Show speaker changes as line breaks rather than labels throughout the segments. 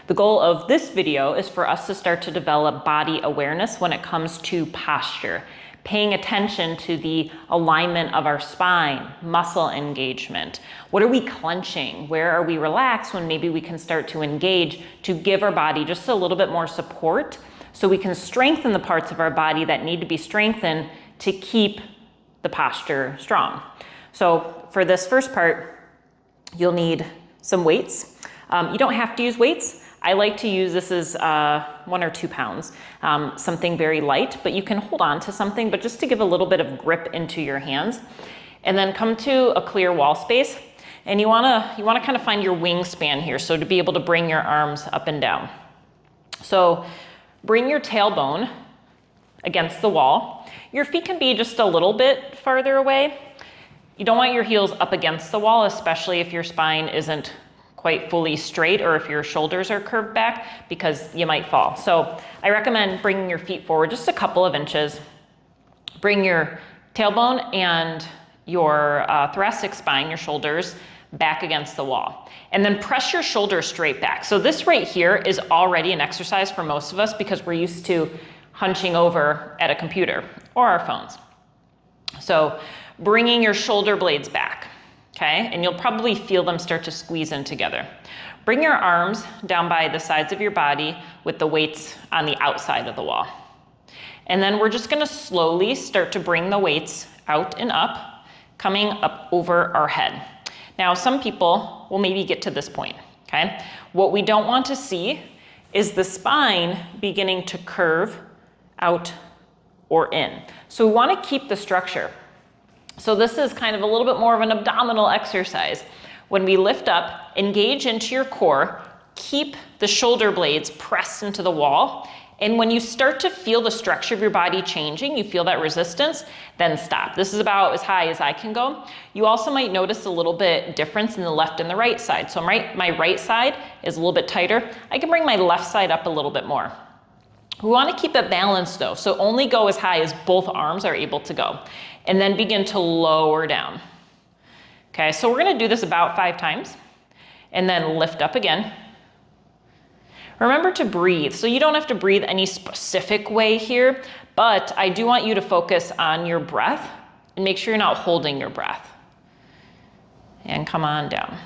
The goal of this video is for us to start to develop body awareness when it comes to posture, paying attention to the alignment of our spine, muscle engagement. What are we clenching? Where are we relaxed when maybe we can start to engage to give our body just a little bit more support so we can strengthen the parts of our body that need to be strengthened to keep the posture strong. So for this first part, you'll need some weights. You don't have to use weights. I like to use, this is 1 or 2 pounds, something very light, but you can hold on to something, but just to give a little bit of grip into your hands. And then come to a clear wall space, and you wanna kind of find your wingspan here, so to be able to bring your arms up and down. So bring your tailbone against the wall. Your feet can be just a little bit farther away. You don't want your heels up against the wall, especially if your spine isn't quite fully straight or if your shoulders are curved back, because you might fall. So I recommend bringing your feet forward just a couple of inches. Bring your tailbone and your thoracic spine, your shoulders, back against the wall. And then press your shoulders straight back. So this right here is already an exercise for most of us because we're used to hunching over at a computer or our phones. So bringing your shoulder blades back. Okay, and you'll probably feel them start to squeeze in together. Bring your arms down by the sides of your body with the weights on the outside of the wall. And then we're just gonna slowly start to bring the weights out and up, coming up over our head. Now, some people will maybe get to this point, okay? What we don't want to see is the spine beginning to curve out or in. So we wanna keep the structure. So this is kind of a little bit more of an abdominal exercise. When we lift up, engage into your core, keep the shoulder blades pressed into the wall. And when you start to feel the structure of your body changing, you feel that resistance, then stop. This is about as high as I can go. You also might notice a little bit difference in the left and the right side. So my right side is a little bit tighter. I can bring my left side up a little bit more. We want to keep it balanced though, so only go as high as both arms are able to go, and then begin to lower down. Okay, so we're going to do this about 5 times, and then lift up again. Remember to breathe, so you don't have to breathe any specific way here, but I do want you to focus on your breath, and make sure you're not holding your breath. And come on down,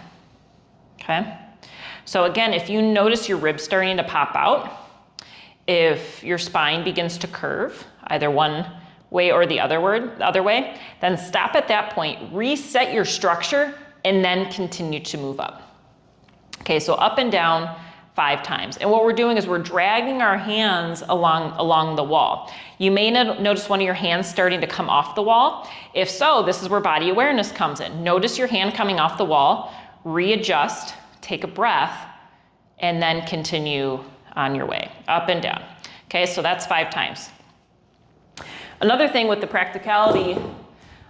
okay? So again, if you notice your ribs starting to pop out, if your spine begins to curve, either one way or the other way, then stop at that point, reset your structure, and then continue to move up. Okay, so up and down 5 times. And what we're doing is we're dragging our hands along the wall. You may notice one of your hands starting to come off the wall. If so, this is where body awareness comes in. Notice your hand coming off the wall, readjust, take a breath, and then continue on your way, up and down. Okay, so that's 5 times. Another thing with the practicality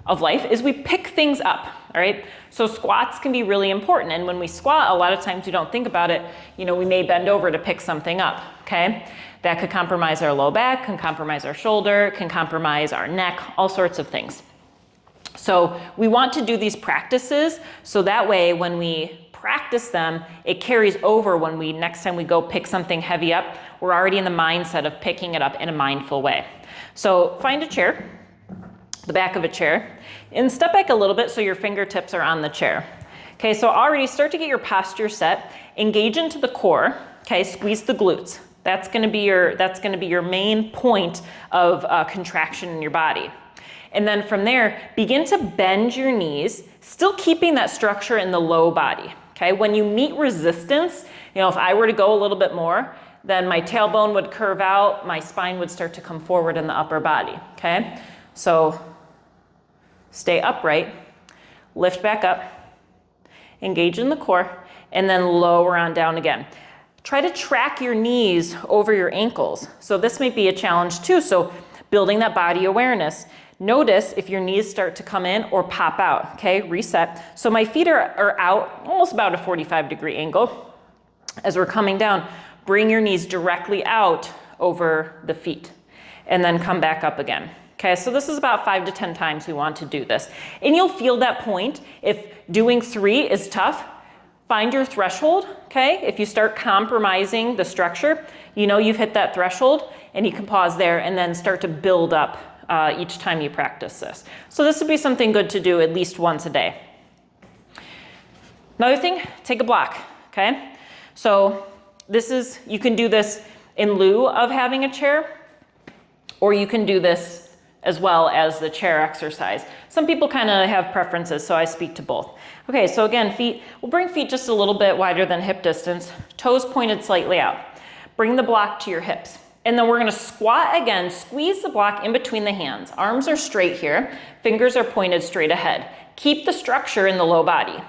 of life is we pick things up, all right? So squats can be really important, and when we squat, a lot of times we don't think about it, we may bend over to pick something up, okay? That could compromise our low back, can compromise our shoulder, can compromise our neck, all sorts of things. So we want to do these practices so that way when we practice them, it carries over when next time we go pick something heavy up, we're already in the mindset of picking it up in a mindful way. So find a chair, the back of a chair, and step back a little bit so your fingertips are on the chair. Okay, so already start to get your posture set, engage into the core, okay, squeeze the glutes. That's gonna be your main point of contraction in your body. And then from there, begin to bend your knees, still keeping that structure in the low body. Okay, when you meet resistance, if I were to go a little bit more, then my tailbone would curve out, my spine would start to come forward in the upper body, okay? So stay upright, lift back up, engage in the core, and then lower on down again. Try to track your knees over your ankles. So this might be a challenge too, so building that body awareness. Notice if your knees start to come in or pop out, okay? Reset. So my feet are out almost about a 45-degree angle. As we're coming down, bring your knees directly out over the feet and then come back up again. Okay, so this is about 5 to 10 times we want to do this. And you'll feel that point. If doing 3 is tough, Find your threshold, okay? If you start compromising the structure, you know you've hit that threshold, and you can pause there and then start to build up each time you practice this. So this would be something good to do at least once a day. Another thing, take a block, okay? So you can do this in lieu of having a chair, or you can do this as well as the chair exercise. Some people kind of have preferences, so I speak to both. Okay, so again, we'll bring feet just a little bit wider than hip distance, toes pointed slightly out. Bring the block to your hips. And then we're gonna squat again, squeeze the block in between the hands. Arms are straight here, fingers are pointed straight ahead. Keep the structure in the low body.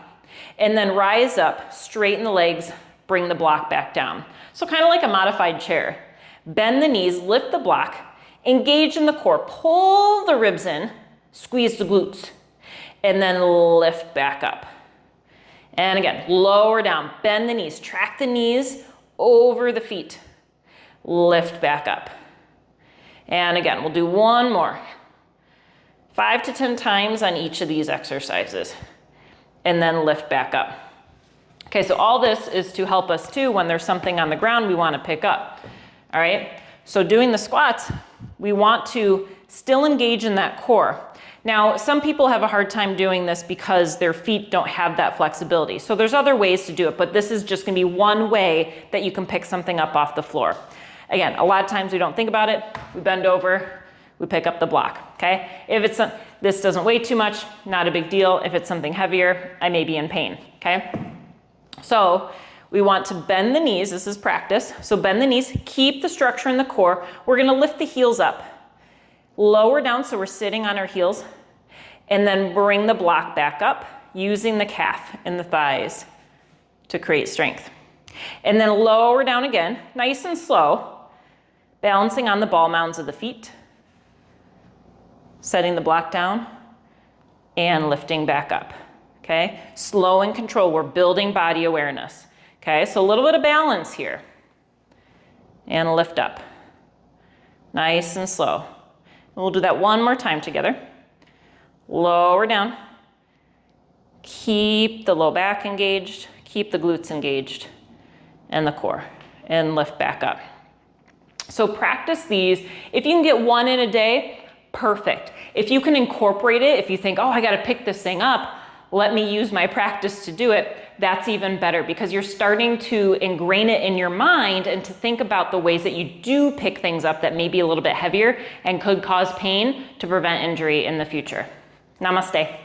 And then rise up, straighten the legs, bring the block back down. So kind of like a modified chair. Bend the knees, lift the block, engage in the core, pull the ribs in, squeeze the glutes, and then lift back up. And again, lower down, bend the knees, track the knees over the feet, lift back up. And again, we'll do one more. 5 to 10 times on each of these exercises, and then lift back up. Okay, so all this is to help us too when there's something on the ground we want to pick up. All right, so doing the squats, we want to still engage in that core. Now, some people have a hard time doing this because their feet don't have that flexibility. So there's other ways to do it, but this is just gonna be one way that you can pick something up off the floor. Again, a lot of times we don't think about it. We bend over, we pick up the block, okay? If this doesn't weigh too much, not a big deal. If it's something heavier, I may be in pain, okay? So we want to bend the knees. This is practice. So bend the knees, keep the structure in the core. We're gonna lift the heels up. Lower down so we're sitting on our heels, and then bring the block back up using the calf and the thighs to create strength. And then lower down again, nice and slow, balancing on the ball mounds of the feet, setting the block down, and lifting back up, okay? Slow and control, we're building body awareness, okay? So a little bit of balance here, and lift up, nice and slow. And we'll do that one more time together. Lower down, keep the low back engaged, keep the glutes engaged, and the core, and lift back up. So practice these. If you can get one in a day, perfect. If you can incorporate it, if you think, oh, I gotta pick this thing up, let me use my practice to do it, that's even better because you're starting to ingrain it in your mind and to think about the ways that you do pick things up that may be a little bit heavier and could cause pain to prevent injury in the future. Namaste.